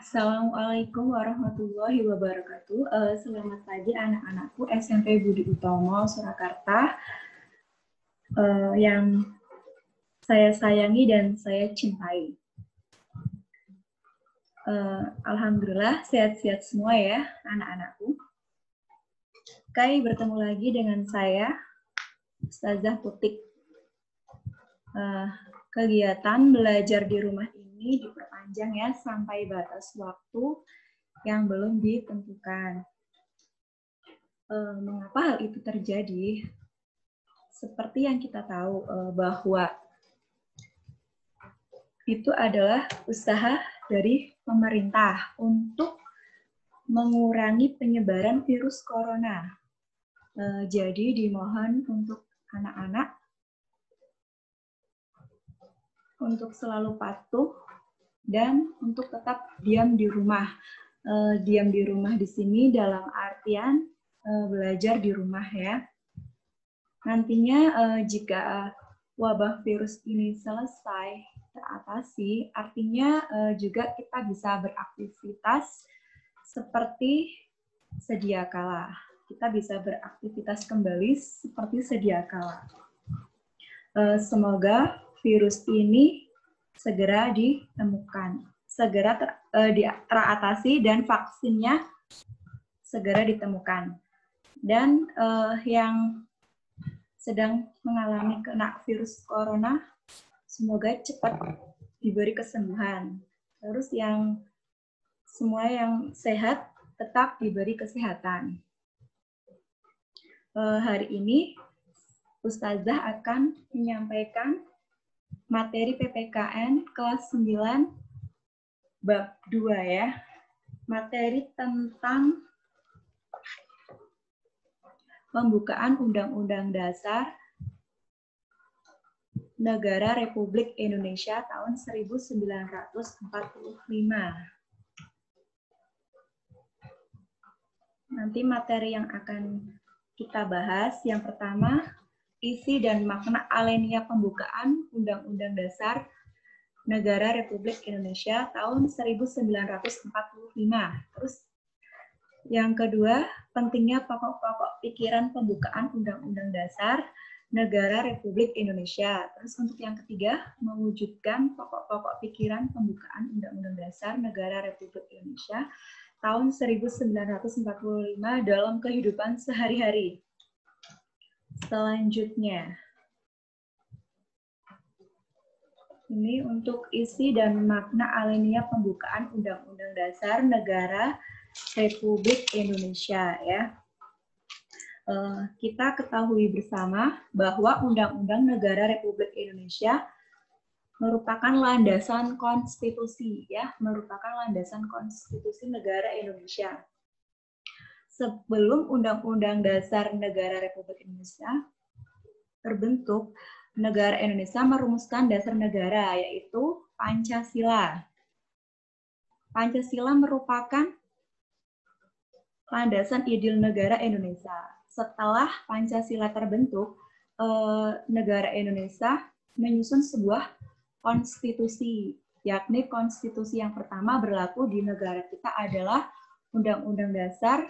Assalamualaikum warahmatullahi wabarakatuh. Selamat pagi anak-anakku SMP Budi Utomo Surakarta yang saya sayangi dan saya cintai. Alhamdulillah sehat-sehat semua ya anak-anakku. Kai bertemu lagi dengan saya, Ustazah Putik. Kegiatan belajar di rumah ini diperpanjang ya sampai batas waktu yang belum ditentukan. Mengapa hal itu terjadi? Seperti yang kita tahu bahwa itu adalah usaha dari pemerintah untuk mengurangi penyebaran virus corona. Jadi dimohon untuk anak-anak untuk selalu patuh dan untuk tetap diam di rumah. Diam di rumah di sini dalam artian belajar di rumah ya. Nantinya jika wabah virus ini selesai teratasi, artinya juga kita bisa beraktivitas seperti sedia kala. Kita bisa beraktivitas kembali seperti sedia kala. Semoga virus ini segera ditemukan, segera teratasi dan vaksinnya segera ditemukan. Dan yang sedang mengalami kena virus corona, semoga cepat diberi kesembuhan. Terus yang semua yang sehat tetap diberi kesehatan. Hari ini Ustazah akan menyampaikan materi PPKN kelas 9 bab 2 ya. Materi tentang pembukaan Undang-Undang Dasar Negara Republik Indonesia tahun 1945. Nanti materi yang akan kita bahas, yang pertama, isi dan makna alenia pembukaan Undang-Undang Dasar Negara Republik Indonesia tahun 1945. Terus yang kedua, pentingnya pokok-pokok pikiran pembukaan Undang-Undang Dasar Negara Republik Indonesia. Terus untuk yang ketiga, mewujudkan pokok-pokok pikiran pembukaan Undang-Undang Dasar Negara Republik Indonesia tahun 1945 dalam kehidupan sehari-hari. Selanjutnya, ini untuk isi dan makna alenia pembukaan Undang-Undang Dasar Negara Republik Indonesia ya. Kita ketahui bersama bahwa Undang-Undang Negara Republik Indonesia merupakan landasan konstitusi ya, merupakan landasan konstitusi negara Indonesia. Sebelum Undang-Undang Dasar Negara Republik Indonesia terbentuk, negara Indonesia merumuskan dasar negara, yaitu Pancasila. Pancasila merupakan landasan ideal negara Indonesia. Setelah Pancasila terbentuk, negara Indonesia menyusun sebuah konstitusi, yakni konstitusi yang pertama berlaku di negara kita adalah Undang-Undang Dasar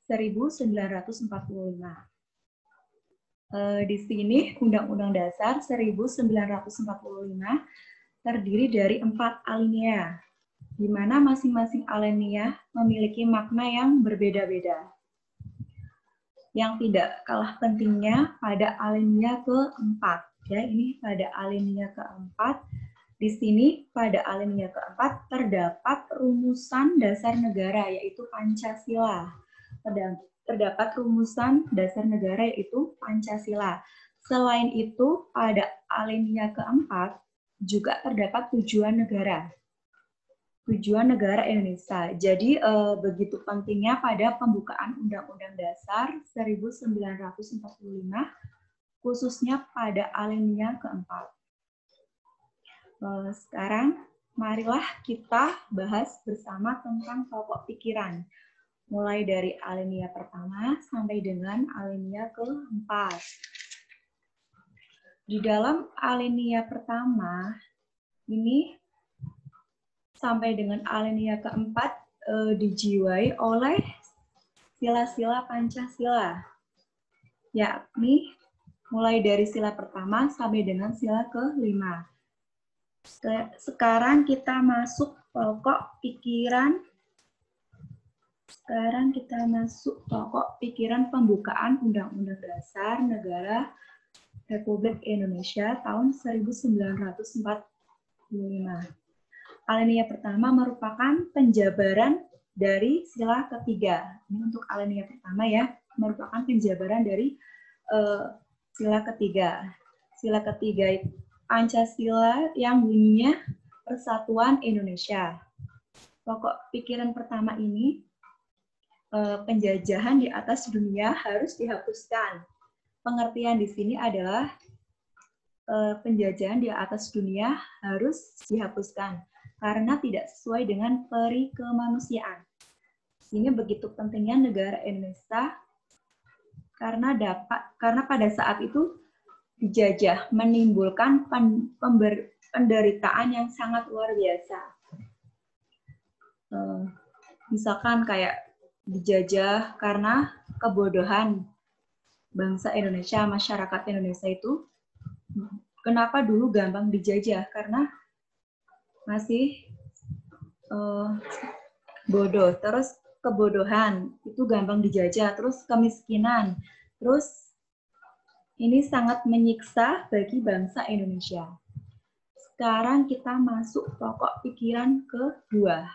1945. Di sini Undang-Undang Dasar 1945 terdiri dari 4 alinea, di mana masing-masing alinea memiliki makna yang berbeda-beda. Yang tidak kalah pentingnya pada alinea keempat, ya ini pada alinea keempat. Di sini pada alinea keempat terdapat rumusan dasar negara, yaitu Pancasila. Terdapat rumusan dasar negara yaitu Pancasila. Selain itu, pada alinea keempat juga terdapat tujuan negara. Tujuan negara Indonesia. Jadi begitu pentingnya pada pembukaan Undang-Undang Dasar 1945, khususnya pada alinea keempat. Sekarang marilah kita bahas bersama tentang pokok pikiran. Mulai dari alinea pertama sampai dengan alinea keempat. Di dalam alinea pertama, ini sampai dengan alinea keempat dijiwai oleh sila-sila Pancasila, yakni mulai dari sila pertama sampai dengan sila kelima. Sekarang kita masuk pokok pikiran. Pembukaan Undang-Undang Dasar Negara Republik Indonesia tahun 1945. Alinea pertama merupakan penjabaran dari sila ketiga. Ini untuk alinea pertama ya, merupakan penjabaran dari sila ketiga. Sila ketiga Pancasila yang bunyinya Persatuan Indonesia. Pokok pikiran pertama ini, penjajahan di atas dunia harus dihapuskan. Pengertian di sini adalah penjajahan di atas dunia harus dihapuskan karena tidak sesuai dengan peri kemanusiaan. Ini begitu pentingnya negara Indonesia karena pada saat itu dijajah, menimbulkan penderitaan yang sangat luar biasa. Misalkan kayak dijajah karena kebodohan bangsa Indonesia, masyarakat Indonesia itu. Kenapa dulu gampang dijajah? Karena masih bodoh, terus kebodohan itu gampang dijajah, terus kemiskinan, terus ini sangat menyiksa bagi bangsa Indonesia. Sekarang kita masuk pokok pikiran kedua.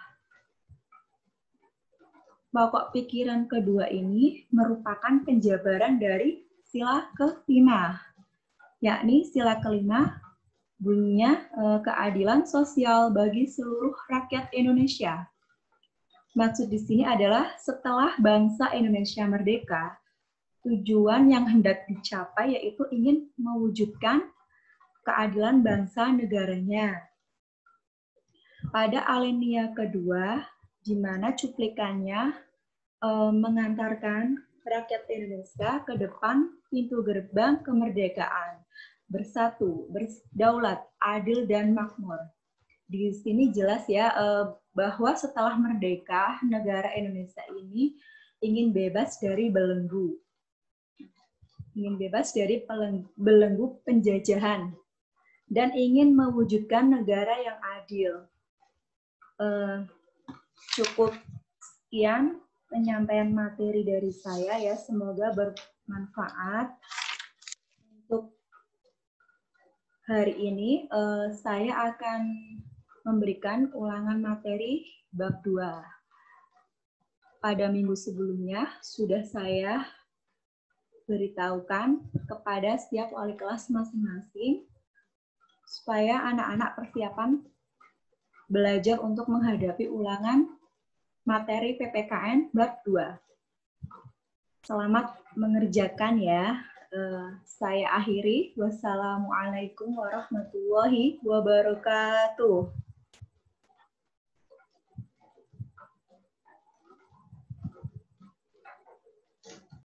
Pokok pikiran kedua ini merupakan penjabaran dari sila kelima, yakni sila kelima bunyinya keadilan sosial bagi seluruh rakyat Indonesia. Maksud di sini adalah setelah bangsa Indonesia merdeka, tujuan yang hendak dicapai yaitu ingin mewujudkan keadilan bangsa negaranya. Pada alinea kedua, di mana cuplikannya mengantarkan rakyat Indonesia ke depan pintu gerbang kemerdekaan. Bersatu, berdaulat, adil, dan makmur. Di sini jelas ya bahwa setelah merdeka, negara Indonesia ini ingin bebas dari belenggu. Ingin bebas dari belenggu penjajahan. Dan ingin mewujudkan negara yang adil. Cukup sekian penyampaian materi dari saya ya. Semoga bermanfaat. Untuk hari ini saya akan memberikan ulangan materi bab 2. Pada minggu sebelumnya sudah saya beritahukan kepada setiap wali kelas masing-masing supaya anak-anak persiapan belajar untuk menghadapi ulangan materi PPKN bab 2. Selamat mengerjakan ya. Saya akhiri. Wassalamualaikum warahmatullahi wabarakatuh.